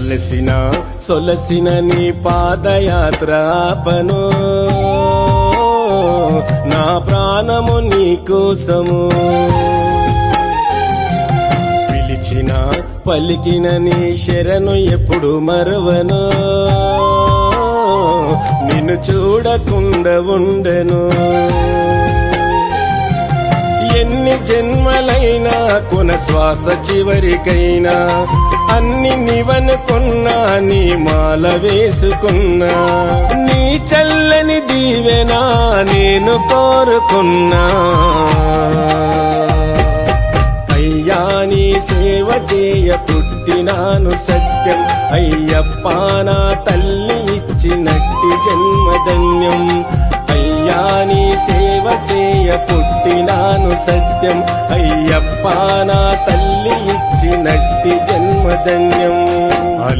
సొలసిన నీ పాదయాత్రాపను నా ప్రాణము నీ కోసము పలికిన నీ శరణు ఎప్పుడు మరవను నిన్ను చూడకుండా ఉండను ఎన్ని జన్మలైనా కొన శ్వాస చివరికైనా అన్ని నివనుకున్నా నీ మాల వేసుకున్నా నీ చల్లని దీవెనా నేను కోరుకున్నా అయ్యా నీ సేవ చేయ పుట్టినాను సత్యం అయ్యప్ప నా తల్లి ఇచ్చినట్టి జన్మధన్యం అయ్యా నీ సేవ చేయ పుట్టినాను సత్యం అయ్యప్ప నా తల్లి ఇచ్చినట్టి జన్మధన్యం